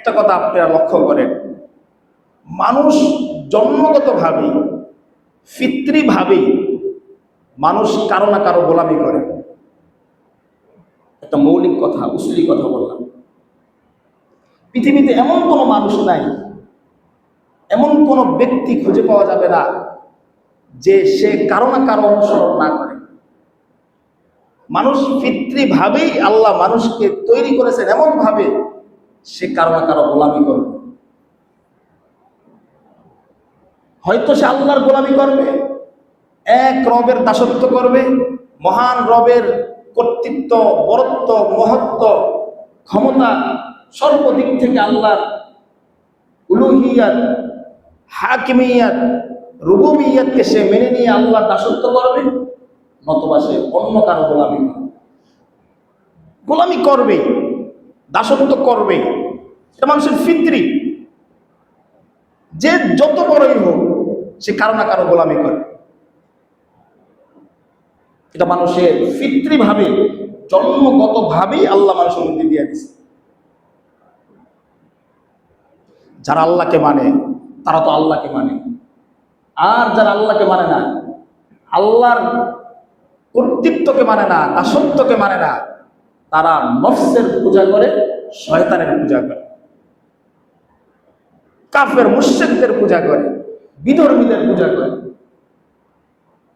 একটা কথা আপনারা লক্ষ্য করেন, মানুষ জন্মগতভাবেই ফিতরিভাবেই মানুষ কারো না কারো গোলামি করে। একটা মৌলিক কথা, উসুলি কথা বললাম। পৃথিবীতে এমন কোনো মানুষ নাই, এমন কোনো ব্যক্তি খুঁজে পাওয়া যাবে না যে সে কারো না কারো অনুসরণ না করে। মানুষ ফিতরিভাবেই আল্লাহ মানুষকে তৈরি করেছেন এমন ভাবে সে কারো না কারো গোলামি করবে। হয়তো সে আল্লাহর গোলামি করবে, এক রবের দাসত্ব করবে, মহান রবের কর্তৃত্ব, বরত্ব, মহত্ব, ক্ষমতা সর্বদিক থেকে আল্লাহর উলুহিয়াত, হাকিমিয়াত, রুবুবিয়াতকে সে মেনে নিয়ে আল্লাহর দাসত্ব করবে, নতুবা সে অন্য কারো গোলামি করবে, দাসত্ব করবে। এটা মানুষের ফিতরি। যে যত বড়ই হোক সে কারো না কারো গোলামি করে। এটা মানুষের ফিতরিভাবে, জন্মগতভাবেই আল্লাহ মানুষের মধ্যে দিয়ে দিয়েছে। যারা আল্লাহকে মানে তারা তো আল্লাহকে মানে, আর যারা আল্লাহকে মানে না, আল্লাহর কর্তৃত্বকে মানে না, দাসত্বকে মানে না, তারা নফসের পূজা করে, শয়তানের পূজা করে, কাফের মুশরিকদের পূজা করে, বিধর্মীদের পূজা করে।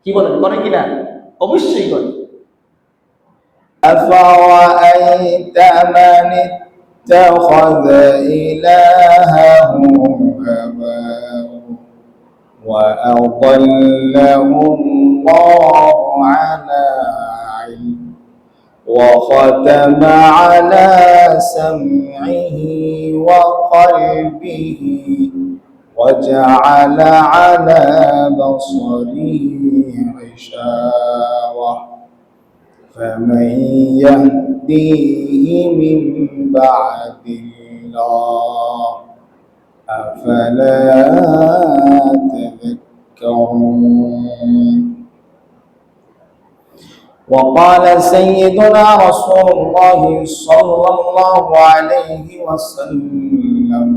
কি বলেন, করে কিনা? অবশ্যই করে। أفرأيت من اتخذ إلهه هواه وأضله الله على علم وختم على سمعه وقلبه وجعل على بصره غشاوة فمن يهديه من بعد الله أفلا تذكرون. وقال سيدنا رسول الله صلى الله عليه وسلم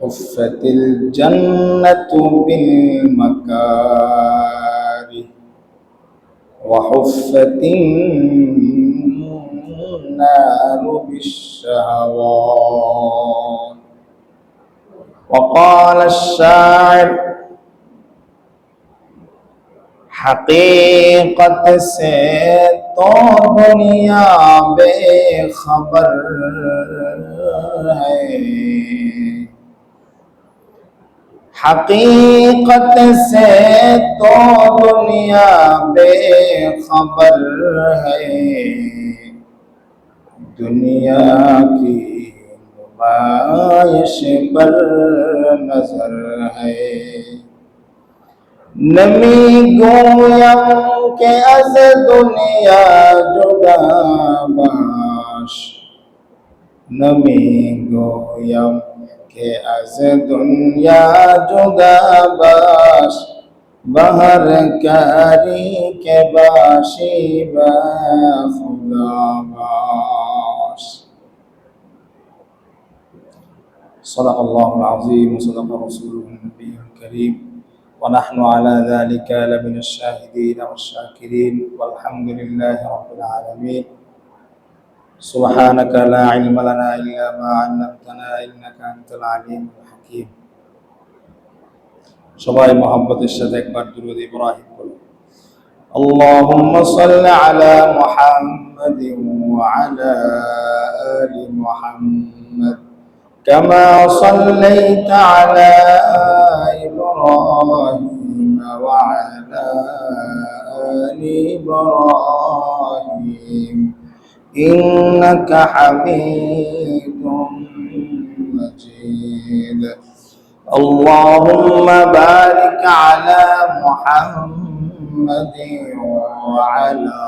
حفت الجنة بالمكاره وحفت النار بالشهوات. وقال الشاعر حقیقت سے تو دنیا بے خبر ہے، حقیقت سے تو دنیا بے خبر ہے، دنیا کی نمائش پر نظر ہے. نمی گویم کہ از دنیا جدا باش، نمی گویم کہ از دنیا جدا باش، بہر کاری کے باشی با خدا باش. صدق الله العظيم وصدق رسوله النبي الكريم ونحن على ذلك لمن الشاهدين والشاكرين والحمد لله رب العالمين. سبحانك لا علم لنا إلا ما علمتنا إنك أنت العليم الحكيم. সবাই মহব্বতের সাথে একবার দুরূদ ইব্রাহিম বলুন। اللهم صل على محمد وعلى آل محمد كما صليت على إبراهيم وعلى آل إبراهيم إنك حميد مجيد. اللهم بارك على محمد وعلى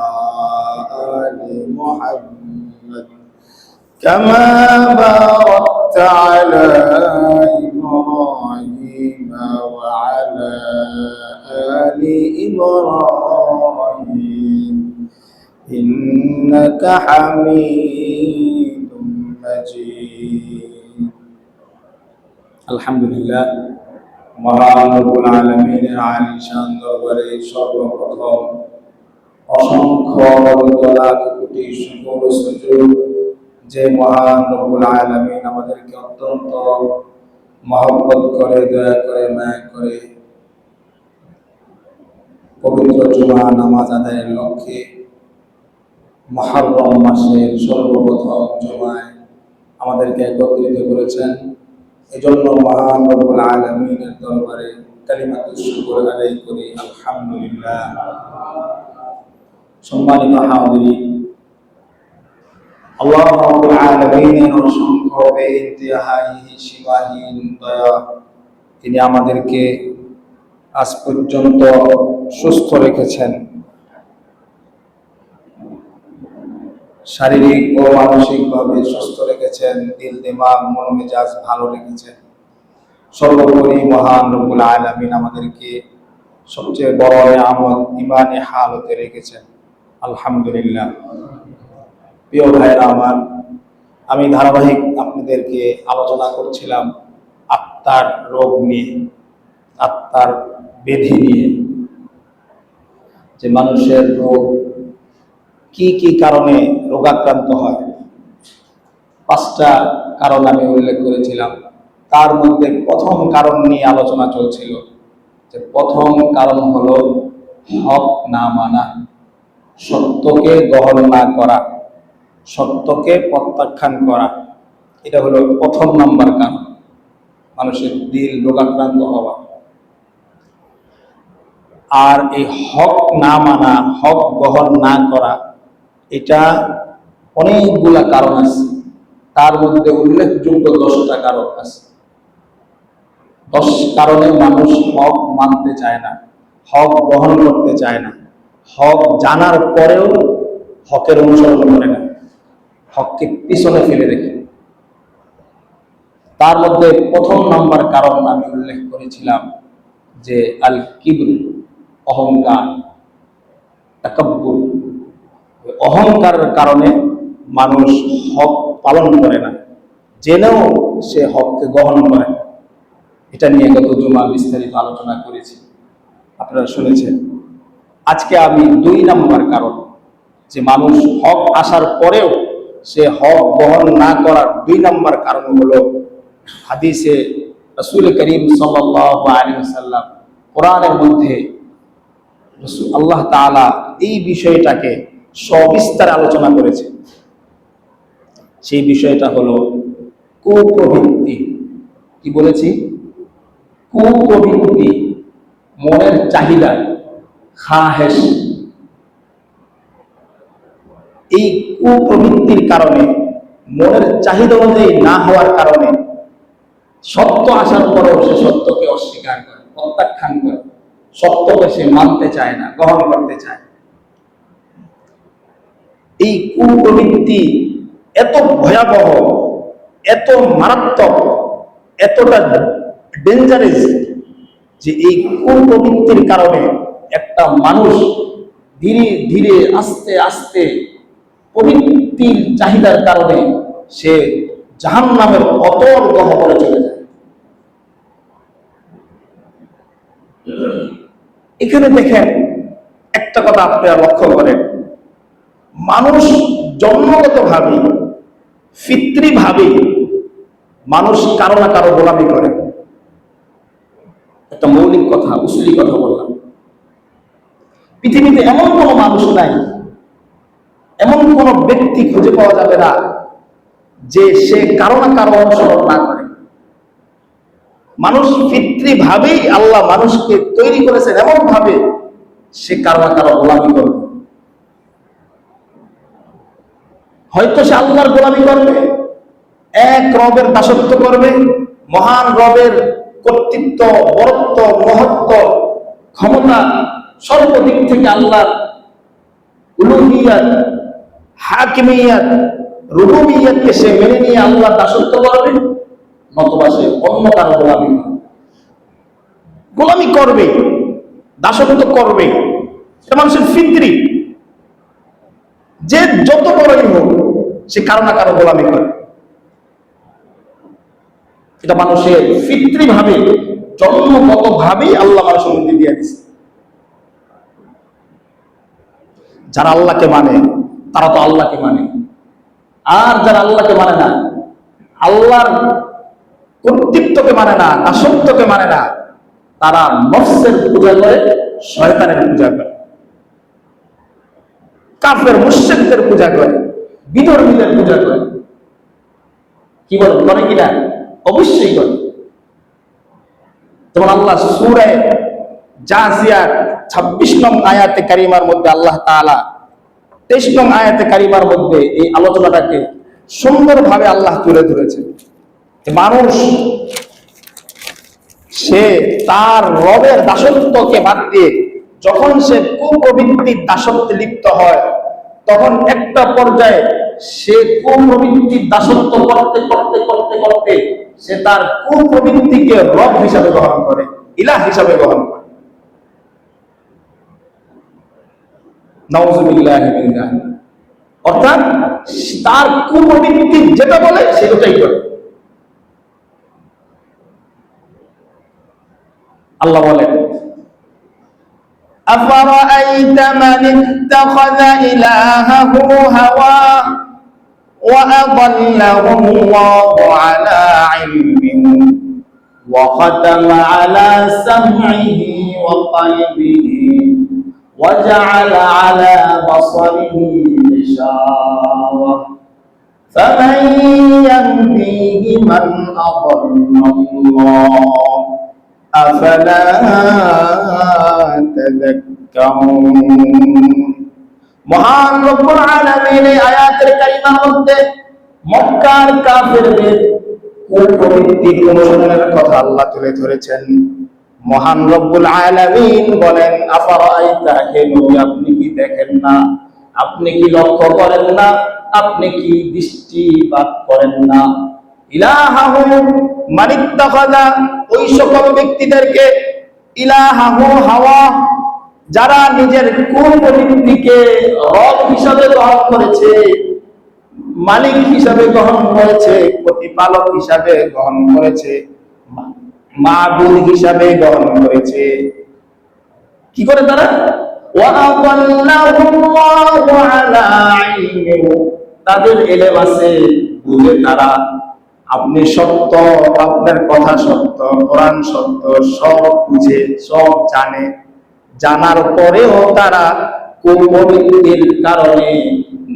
آل محمد كما باركت على إبراهيم وعلى آل إبراهيم إنك حميد مجيد الحمد لله মহান রব্বুল আলামিনের আলী শান দরবারে সর্বপ্রথম অসংখ্য লাখ কোটি শুকর ও সুজুদ যে মহান রব্বুল আলামিন আমাদেরকে অত্যন্ত মহব্বত করে, দয়া করে, মায়া করে পবিত্র জুমা নামাজ আদায়ের লক্ষ্যে মুহররম মাসের সর্বপ্রথম জুমায় আমাদেরকে একত্রিত করেছেন। এজন্য মহান রব্বুল আলামিনের দরবারে কালিমাতুশ শুকর আদায় করি, আলহামদুলিল্লাহ। সম্মানিত হাজিরিন, আল্লাহ রাব্বুল আলামিনের অসংখ্য বেইন্তেহাই সীমাহীন দয়া, তিনি আমাদেরকে আজ পর্যন্ত সুস্থ রেখেছেন, শারীরিক ও মানসিকভাবে সুস্থ রেখেছেন, দিল দিমাগ মন মেজাজ ভালো রেখেছেন। সর্বোপরি মহান রব্বুল আলামিন আমাদেরকে সবচেয়ে বড় নিয়ামত ঈমানে হালতে রেখেছেন, আলহামদুলিল্লাহ। প্রিয় ভাইরা আমার, আমি ধারাবাহিক আপনাদেরকে আলোচনা করছিলাম আত্মার রোগ নিয়ে, আত্মার ব্যাধি নিয়ে, যে মানুষের রোগ কি কি কারণে রোগাক্রান্ত হয়। 5টা কারণ আমি উল্লেখ করেছিলাম। তার মধ্যে প্রথম কারণ নিয়ে আলোচনা চলছিল, যে প্রথম কারণ হলো হক না মানা, সত্যকে গ্রহণ না করা, সত্যকে প্রত্যাখ্যান করা। এটা হলো প্রথম নাম্বার কারণ মানুষের দিল রোগাক্রান্ত হওয়া। আর এই হক না মানা, হক গ্রহণ না করা, এটা অনেকগুলা কারণ আছে। তার মধ্যে উল্লেখযোগ্য 10টা কারণ আছে। 10 কারণে মানুষ হক মানতে চায় না, হক গ্রহণ করতে চায় না, হক জানার পরেও হকের অনুসরণ করে না, হককে পিছনে ফেলে রেখে। তার মধ্যে প্রথম নাম্বার কারণ আমি উল্লেখ করেছিলাম যে আল কিবর, অহংকার, তাকাব্বুর। অহংকারের কারণে মানুষ হক পালন করে না, জেনেও সে হককে গ্রহণ করে না। এটা নিয়ে গত জুমা বিস্তারিত আলোচনা করেছি, আপনারা শুনেছেন। আজকে আমি 2 নাম্বার কারণ, যে মানুষ হক আসার পরেও সে হক গ্রহণ না করার 2 নাম্বার কারণ হলো হাদিসে রাসূল করিম সাল্লাল্লাহু আলাইহি ওয়াসাল্লাম, কোরআনের মধ্যে আল্লাহ তাআলা এই বিষয়টাকে সবিস্তারে আলোচনা করেছে। সেই বিষয়টা হলো কুপ্রবৃত্তি। কি বলেছি? কুপ্রবৃত্তি, মনের চাহিদা, খাহেশ। এই কুপ্রবৃত্তির কারণে, মনের চাহিদা অনুযায়ী না হওয়ার কারণে সত্য আসার পরেও সে সত্যকে অস্বীকার করে, প্রত্যাখ্যান করে, সত্যকে সে মানতে চায় না, গ্রহণ করতে চায়। এই কুপ্রবৃত্তি এত ভয়াবহ, এত মারাত্মক, এতটা ডেঞ্জারাস, যে এই কুপ্রবৃত্তির কারণে একটা মানুষ ধীরে ধীরে আস্তে আস্তে প্রবৃত্তির চাহিদার কারণে সে জাহান্নামের অতল গহ্বরে চলে যায়। এখানে দেখেন একটা কথা আপনারা লক্ষ্য করেন, মানুষ জন্মগতভাবে, ফিতরিভাবে মানুষ কারো না কারো গোলামি করে। একটা মৌলিক কথা, উসুলি কথা বললাম। পৃথিবীতে এমন কোনো মানুষ নাই, এমন কোনো ব্যক্তি খুঁজে পাওয়া যাবে না যে সে কারো না কারো অনুসরণ না করে। মানুষ ফিতরিভাবেই আল্লাহ মানুষকে তৈরি করেছেন এমন ভাবে সে কারো না কারো গোলামি করবে। হয়তো সে আল্লাহর গোলামি করবে, এক রবের দাসত্ব করবে, মহান রবের কর্তৃত্ব, বরত্ব, মহত্ব, ক্ষমতা, সর্বদিক থেকে আল্লাহর উলুহিয়াত, হাকিমিয়াত, রুবুবিয়াতকে সে মেনে নিয়ে আল্লাহর দাসত্ব করবে, নতুবা সে অন্য কারো গোলামি করবে, দাসত্ব করবে। এটা মানুষের ফিতরি। যে যত বড়ই হোক সে কারো না কারো গোলামি করে। এটা মানুষের ফিতরিভাবে, জন্মগতভাবেই আল্লাহ মানুষের মধ্যে দিয়ে দিচ্ছে। যারা আল্লাহকে মানে তারা তো আল্লাহকে মানে, আর যারা আল্লাহকে মানে না, আল্লাহর কর্তৃত্বকে মানে না, দাসত্বকে মানে না, তারা নফসের পূজা করে, শয়তানের পূজা করে, কাফের মুশরিকদের পূজা করে, বিধর্মীদের পূজা করে। কি বল, করে কিনা? অবশ্যই করে। তোমার আল্লাহ সূরা জাসিয়ার 26 নং আয়াতে কারিমার মধ্যে আল্লাহ তাআলা 23 নং আয়াতে কারিমার মধ্যে এই আলোচনাটাকে সুন্দরভাবে আল্লাহ তুলে ধরেছেন। মানুষ সে তার রবের দাসত্বকে বাদ দিয়ে যখন সে কুপ্রবৃত্তির দাসত্বে লিপ্ত হয়, তখন একটা পর্যায়ে সে কুপ্রবৃত্তির দাসত্ব করতে করতে করতে করতে সে তার কুপ্রবৃত্তিকে রব হিসাবে গ্রহণ করে, ইলাহ হিসাবে গ্রহণ করে। নাউযুবিল্লাহি মিন যালিক। অর্থাৎ তার কুপ্রবৃত্তি যেটা বলে সেটাই করে। আল্লাহ বলেন, আফারাআইতা মান ইত্তাখাযা ইলাহাহু হাওয়া ওয়া আযাল্লাহু আল্লাহু আলা ইলমিন ওয়া খাতামা আলা সামইহি ওয়া কলবিহি ওয়া জাআলা আলা বাসারিহি গিশাওয়া ফামান ইয়াহদিহি মান আযাল্লাল্লাহু আফালা তাযাক্কারুন। মহান রব্বুল আলামিন এই আয়াতের কারিমার মধ্যে মক্কার কাফেরদের কুপ্রবৃত্তির অনুসরণের কথা আল্লাহ তুলে ধরেছেন। মহান রব্বুল আলামিন বলেন, আফারাআইতা, হে নবী আপনি কি দেখেন না, আপনি কি লক্ষ্য করেন না, আপনি কি দৃষ্টিপাত করেন না, ইলাহাহু মান ইত্তাখাযা, ওই সকল ব্যক্তিদেরকে, ইলাহাহু হাওয়া, যারা নিজের কুপ্রবৃত্তিকে রব হিসাবে গ্রহণ করেছে, মালিক হিসাবে গ্রহণ করেছে, প্রতিপালক হিসাবে গ্রহণ করেছে, মাবুদ হিসাবে গ্রহণ করেছে। কি করে তারা? ওয়া আযাল্লাহু আল্লাহু আলা ইলমিহি, তাদের ইলম আছে, বুঝে তারা আপনি সত্য, আপনার কথা সত্য, কোরআন সত্য, সব বুঝে, সব জানে, জানার পরেও তারা কুপ্রবৃত্তির কারণে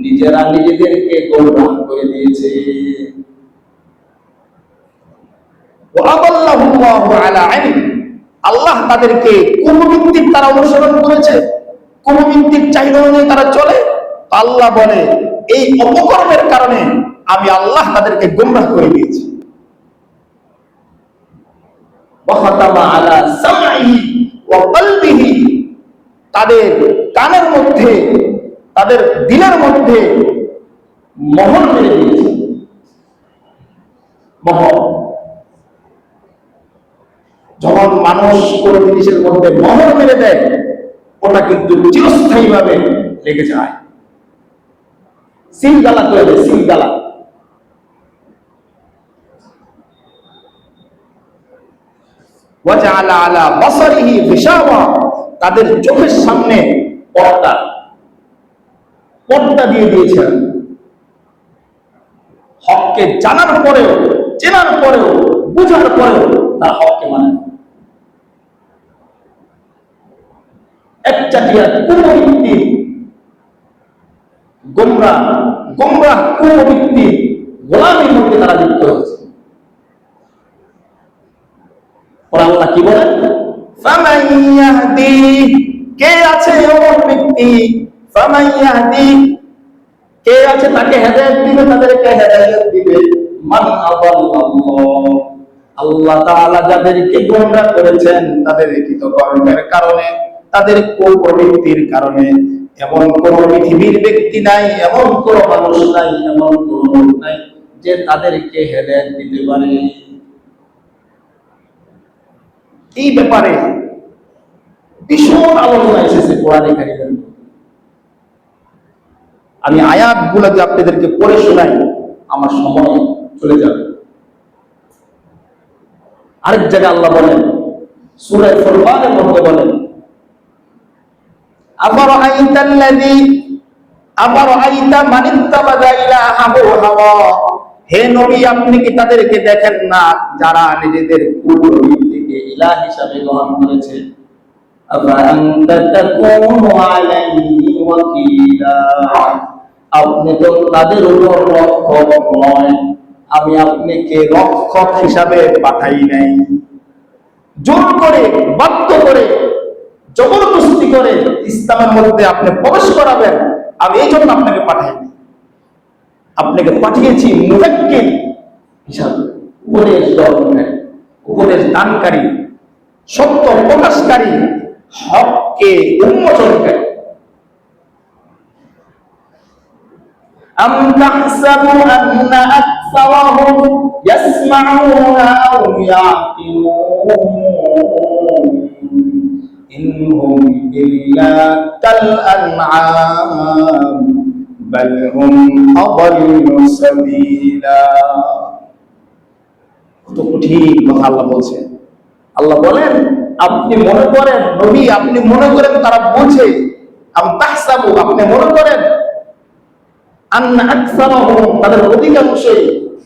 নিজেরা নিজেদেরকে গোমরাহ করে দিয়েছে। আল্লাহ তাদেরকে কুপ্রবৃত্তির তারা অনুসরণ করেছে, কুপ্রবৃত্তির চাহিদা অনুযায়ী তারা চলে। আল্লাহ বলে, এই অপকর্মের কারণে আমি আল্লাহ তাদেরকে গোমরাহ করে দিয়েছি। তাদের কানের মধ্যে, তাদের দিলের মধ্যে মোহর মেরে দিয়েছে। মোহর, যখন মানুষ কোন জিনিসের মধ্যে মোহর মেরে দেয়, ওটা কিন্তু চিরস্থায়ী ভাবে লেগে যায়, সিলগালা করে দেয়, সিলগালা। ওয়াজআলা আলা বাসারিহি গিশাওয়া, তাদের চোখের সামনে পর্দা, পর্দা দিয়ে দিয়েছেন। হককে জানার পরেও, চেনার পরেও, বুঝার পরেও তারা হককে মানে না। একচাটিয়া কুপ্রবৃত্তি, গোমরাহ কুপ্রবৃত্তি গোলামীর মধ্যে তারা লিপ্ত হয়েছে। আল্লাহ কি বলেন? ফামান ইয়াহদি, কে আছে এমন ব্যক্তি, ফামান ইয়াহদি, কে আছে তাকে হেদায়েত দিবে, তাদেরকে হেদায়েত দিবে, মান আযাল্লাল্লাহ, আল্লাহ তাআলা যাদেরকে গোমরাহ করেছেন তাদের কৃতকর্মের কারণে, তাদের কুপ্রবৃত্তির কারণে। এমন কোন পৃথিবীর ব্যক্তি নাই, এমন কোন মানুষ নাই, এমন কোন লোক নাই যে তাদেরকে হেদায়েত দিতে পারে। এই ব্যাপারে ভীষণ আলোচনা এসেছে কোরআনে কারিমে। আমি আয়াতগুলোকে আপনাদেরকে পড়ে শোনাই, আমার সময় চলে যাবে। আরেক জায়গায় আল্লাহ বলেন, সূরা ফুরকানের মধ্যে বলেন, আফারাআইতা মান ইত্তাবাযা ইলাহাহু হাওয়া, হে নবী আপনি কি তাদেরকে দেখেন না যারা নিজেদের কুপ্রবৃত্তিকে ইলাহ হিসাবে গ্রহণ করেছে। আফাআনতা তাকুনু আলাইহি ওয়াকিলা, আপনি তো তাদের উপর রক্ষক নয়, আমি আপনাকে রক্ষক হিসাবে পাঠাই নাই। জোর করে, বাধ্য করে, জবরদস্তি করে ইসলামের মধ্যে আপনি প্রবেশ করাবেন, আমি এই জন্য আপনাকে পাঠাইনি। আপনাকে পাঠিয়েছি মুযাক্কির হিসাবে, উপদেশ দানকারী, সত্য প্রকাশকারী, হককে উন্মোচনকারী। আম তাহসাবু আন্না আকসারাহুম ইয়াসমাউনা আও ইয়াকিলুন ইনহুম ইল্লা কাল আনআম বাল হুম আদাল্লু সাবিলা। কত কঠিন কথা আল্লাহ বলছেন। আল্লাহ বলেন, আপনি মনে করেন নবী, আপনি মনে করেন তারা বোঝে। আম তাহসাবু, আপনি মনে করেন আন্না আকসারাহুম, তাদের অধিকাংশই,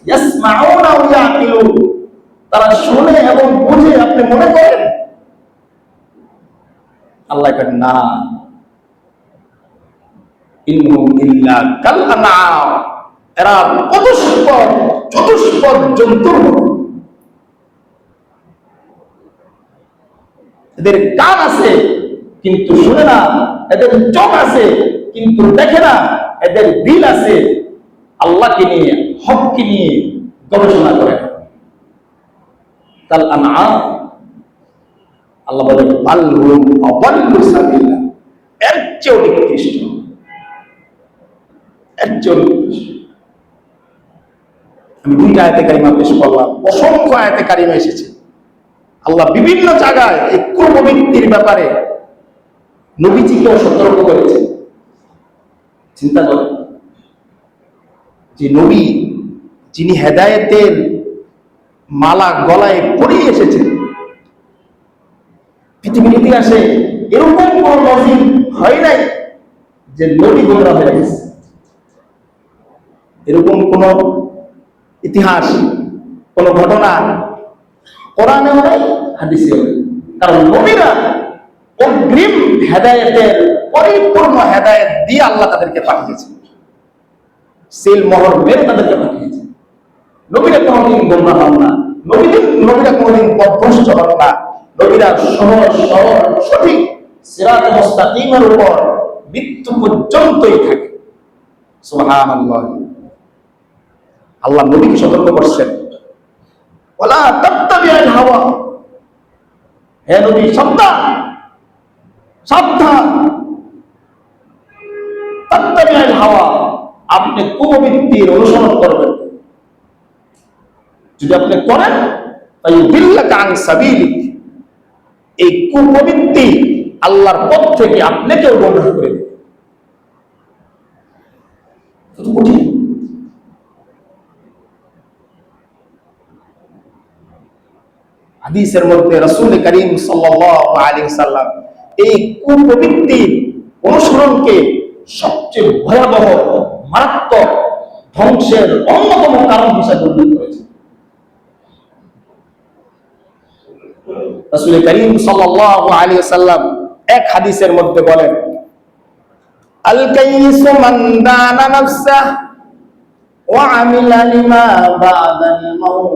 ইয়াসমাউনা ওয়া ইয়াকিলুন, তারা শুনে এবং বুঝে, আপনি মনে করেন। আল্লাহ বলেন না, ইনহুম ইল্লা কাল আনআম, এরা চতুষ্পদ জন্তুর মতো। এদের কান আছে কিন্তু শুনে না, এদের চোখ আছে কিন্তু দেখে না, এদের দিল আছে আল্লাহকে নিয়ে, হককে নিয়ে গবেষণা করে। কাল আনআম, আল্লাহ বলে বাল হুম আদাল্লু সাবিলা, এর চেয়েও নিকৃষ্ট, এর চেয়েও নিকৃষ্ট। আমি দুইটা আয়াতে কারিমা পেশ করলাম, অসংখ্য আয়াতে কারিমা এসেছে। আল্লাহ বিভিন্ন জায়গায় এই কুপ্রবৃত্তির ব্যাপারে নবীজিকেও সতর্ক করেছে। চিন্তা করেন, যে নবী যিনি হেদায়েতের মালা গলায় পরিয়ে এসেছেন, পৃথিবীর ইতিহাসে এরকম কোন নজির হয় নাই যে নবী গোমরা হয়ে গেছে। এরকম কোন ইতিহাস, কোন ঘটনা কোরআনেও নাই, হাদিসেও নাই। কারণ নবীরা অগ্রিম হেদায়েতের পরিপূর্ণ হেদায়েত দিয়ে আল্লাহ তাদেরকে পাঠিয়েছেন, সিল মোহর মেরে তাদেরকে পাঠিয়েছেন। নবীরা কোনদিন গোমরা হন না, নবীরা কোনদিন পথভ্রষ্ট হন না। নবীরা সহজ সরল সঠিক সিরাতে মুস্তাকিমের উপর মৃত্যু পর্যন্তই থাকে। সুবহানাল্লাহ। আল্লাহ নবীকে সতর্ক করছেন, ওয়ালা তাত্তাবিআল হাওয়া, হে নবী সাবধান, সাবধান। তাত্তাবিআল হাওয়া, আপনি কুপ্রবৃত্তির অনুসরণ করবেন। যদি আপনি করেন, ফায়ুদিল্লাকা আন সাবিলিক, এই কুপ্রবৃত্তি আল্লাহর পথ থেকে আপনাকেও গোমরাহ করে দেবে। কত কঠিন। হাদিসের মধ্যে রাসূল করিম সাল্লাল্লাহু আলাইহি ওয়াসাল্লাম এই কুপ্রবৃত্তির অনুসরণকে সবচেয়ে ভয়াবহ, মারাত্মক ধ্বংসের অন্যতম কারণ হিসেবে উল্লেখ করেছেন। রাসূল করিম সাল্লাল্লাহু আলাইহি ওয়াসাল্লাম এক হাদিসের মধ্যে বলেন, আল কাইয়িসু মান দানা নাফসাহু ওয়া আমিলা লিমা বা'দাল মাউত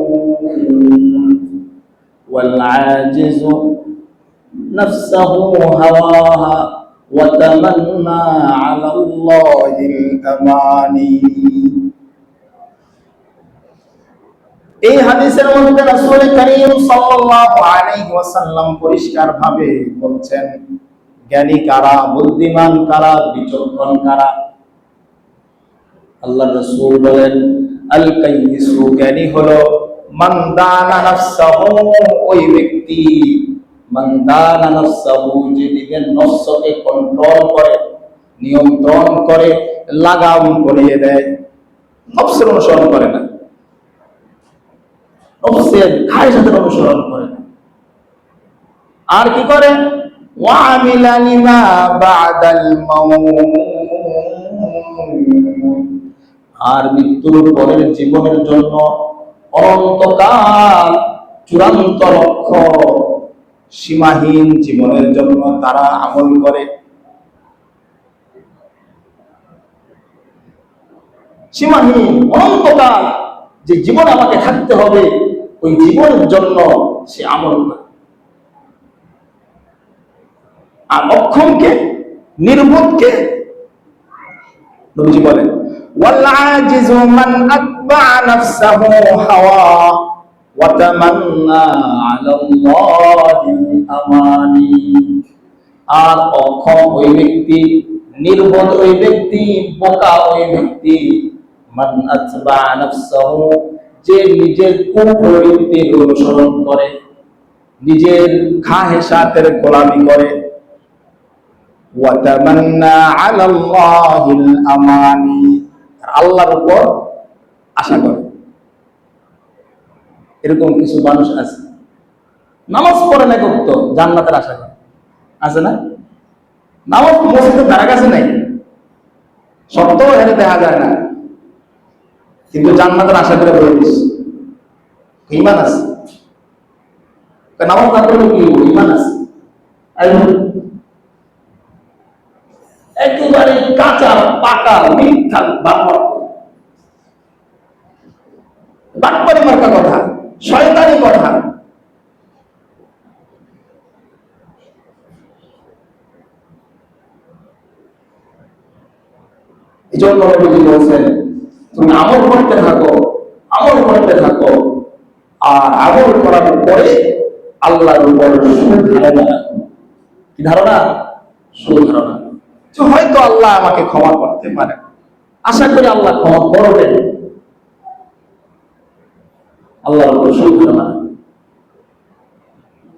ওয়াল আজিজু নাফসাহু হাওয়াহা ওয়া তামান্না আলা আল্লাহিল আমানি। এই হাদিসের মধ্যে রাসূল করিম সাল্লাল্লাহু আলাইহি ওয়াসাল্লাম পরিষ্কারভাবে বলছেন, জ্ঞানী কারা, বুদ্ধিমান কারা, বিচক্ষণ কারা। আল্লাহর রাসূল বলেন, আল কাইয়িসু, জ্ঞানী হলো মান দানা নাফসাহু, ওই ব্যক্তি, মান দানা নাফসাহু, যে নিজের নফসকে কন্ট্রোল করে, নিয়ন্ত্রণ করে, লাগাম করিয়ে দেয়, নফসের অনুসরণ করে না। নফসের খায়েশাতের অনুসরণ করে না। আর কি করে? ওয়ামিলা লিমা বাদাল মাউত, আর মৃত্যুর পরের জীবনের জন্য অনন্তকাল চূড়ান্ত লক্ষ্য সীমাহীন জীবনের জন্য তারা আমল করে। সীমাহীন অনন্তকাল যে জীবন আমাকে থাকতে হবে, ওই জীবনের জন্য সে আমল করে। আর অক্ষমকে, নির্বোধকে নবীজি বলেন ওয়াল আজিজু মান আতবা নাফসাহু হাওয়া ওয়া তামান্না আলা আল্লাহিল আমানি। আর অক্ষম ওই ব্যক্তি, নির্বোধ ওই ব্যক্তি, বোকা ওই ব্যক্তি, মান আতবা নাফসাহু, যে নিজের কুপ্রবৃত্তির অনুসরণ করে, নিজের খাহেসাতের গোলামি করে, ওয়া তামান্না আলা আল্লাহিল আমানি, আল্লাহর উপর আশা করে। এরকম কিছু মানুষ আছে, নামাজ পড়ে না করতো, জান্নাতের আশা করে। আছে না? নামাজ মসজিদের ধারা কাছে নাই, সত্ত্বেও এনে দেখা যায় না, কিন্তু জান্নাতের আশা করে বলে দিস। ঈমান আছে, নামাজ না পড়লে কি ঈমান আছে? একেবারে কাঁচা পাকা মিথ্যা বাটপারি মার্কা কথা, শয়তানি কথা। এই জন্য নবীজি বলছেন, তুমি আমল করতে থাকো, আমল করতে থাকো, আর আমল করার পরে আল্লাহর উপর সুদ ধারণা। কি ধারণা? সুদ ধারণা। হয়তো আল্লাহ আমাকে ক্ষমা করতে পারে, আশা করি আল্লাহ ক্ষমা করবেন। আল্লাহর উপর সুদ ধারণা।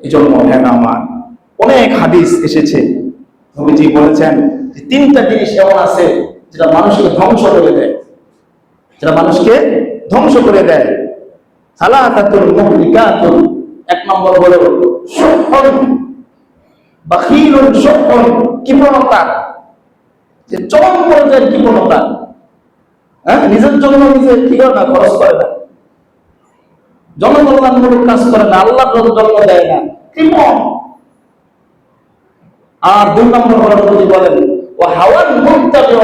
এই জন্য আমার অনেক হাদিস এসেছে, নবীজি বলেছেন যে তিনটা জিনিস এমন আছে যেটা মানুষকে ধ্বংস করে দেয়, যেটা মানুষকে ধ্বংস করে দেয়। সালাতাতুল মুহলিকাতুন, এক নম্বর হলো শুহন, বাখিলুন শুহন, কৃপণতা, যে চরম পর্যায়ের কৃপণতা। নিজের জন্য নিজে কি করে না, খরচ করে না, জনকল্যাণমূলক কাজ করে না, আল্লাহর জন্য দেয় না, কৃপণ। আর দুই নম্বর হলো নবীজি বলেন ও হাওয়ান মুত্তাবি,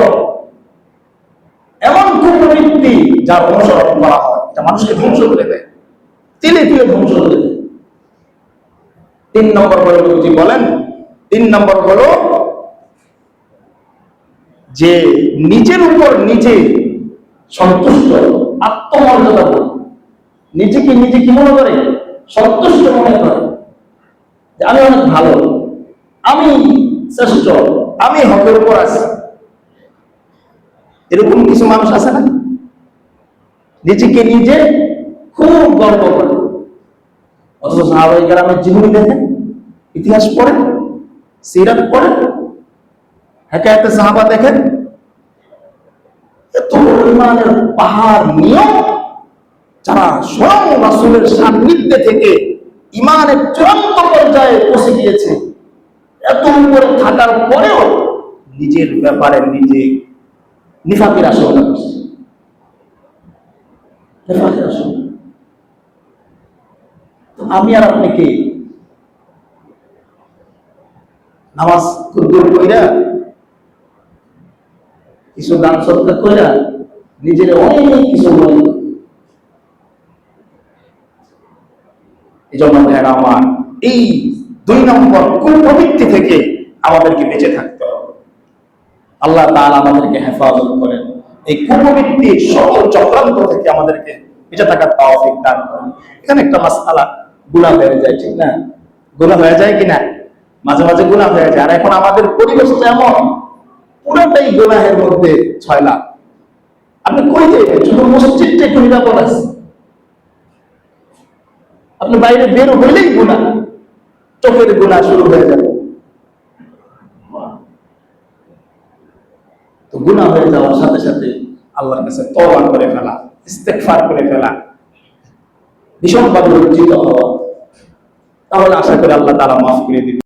এমন কুপ্রবৃত্তি যার অনুসরণ করা হয়, এটা মানুষকে ধ্বংস করে দেয়, তিলে তিলে ধ্বংস করে দেয়। তিন নম্বর হলো নবীজি বলেন, তিন নম্বর হলো যে নিজের উপর নিজে সন্তুষ্ট, আত্মমর্যাদা বলে, নিজেকে নিজে কি মনে করে? সন্তুষ্ট মনে করে যে আমি অনেক ভালো, আমি শ্রেষ্ঠ, আমি হকের উপর আছি। এরকম কিছু মানুষ আছে না, নিজেকে নিজে খুব গর্ব করে। অথচ সাহাবায়ে কেরামের জীবনী দেখেন, ইতিহাস পড়েন, সিরাত পড়েন, হেকায়েতে সাহাবা দেখেন, এত ইমানের পাহাড় নিয়েও যারা স্বয়ং রাসূলের সান্নিধ্যে থেকে ইমানের চূড়ান্ত পর্যায়ে পৌঁছে গিয়েছে, এত উপরে থাকার পরেও নিজের ব্যাপারে নিজে নিফাকের আশঙ্কা করছে। নিফাকের আশঙ্কা। আমি আর আপনি কি? নামাজ কুদ্দুর কইরা, কিছু দান সদকা কইরা নিজের অনেক কিছু মনে করি। এই জন্য ভাইরা আমার, এই দুই নম্বর কুপ্রবৃত্তি থেকে আমাদেরকে বেঁচে থাকতে হবে। আল্লাহ তাআলা আমাদেরকে হেফাজত করেন, এই কুপ্রবৃত্তির সকল চক্রান্ত থেকে আমাদেরকে বেঁচে থাকার তৌফিক দান করেন। এখানে একটা মাসআলা, গুনাহ হয়ে যায়, ঠিক না? গুনাহ হয়ে যায় কিনা? মাঝে মাঝে গুনাহ হয়ে যায়। আর এখন আমাদের পরিবেশটা এমন, পুরোটাই গুনাহের মধ্যে ছয়লা। আপনি কই যাবেন? শুধু মসজিদটা একটু নিরাপদ আছে, আপনি বাইরে বের হইলেই গুনাহ, চোখের গুনাহ শুরু হয়ে যাবে। তো গুনাহ হয়ে যাওয়ার সাথে সাথে আল্লাহর কাছে তওবা করে ফেলা, ইস্তেগফার করে ফেলা, ভীষণভাবে লজ্জিত হওয়া, তাহলে আশা করি আল্লাহ তাআলা মাফ করে দিবেন।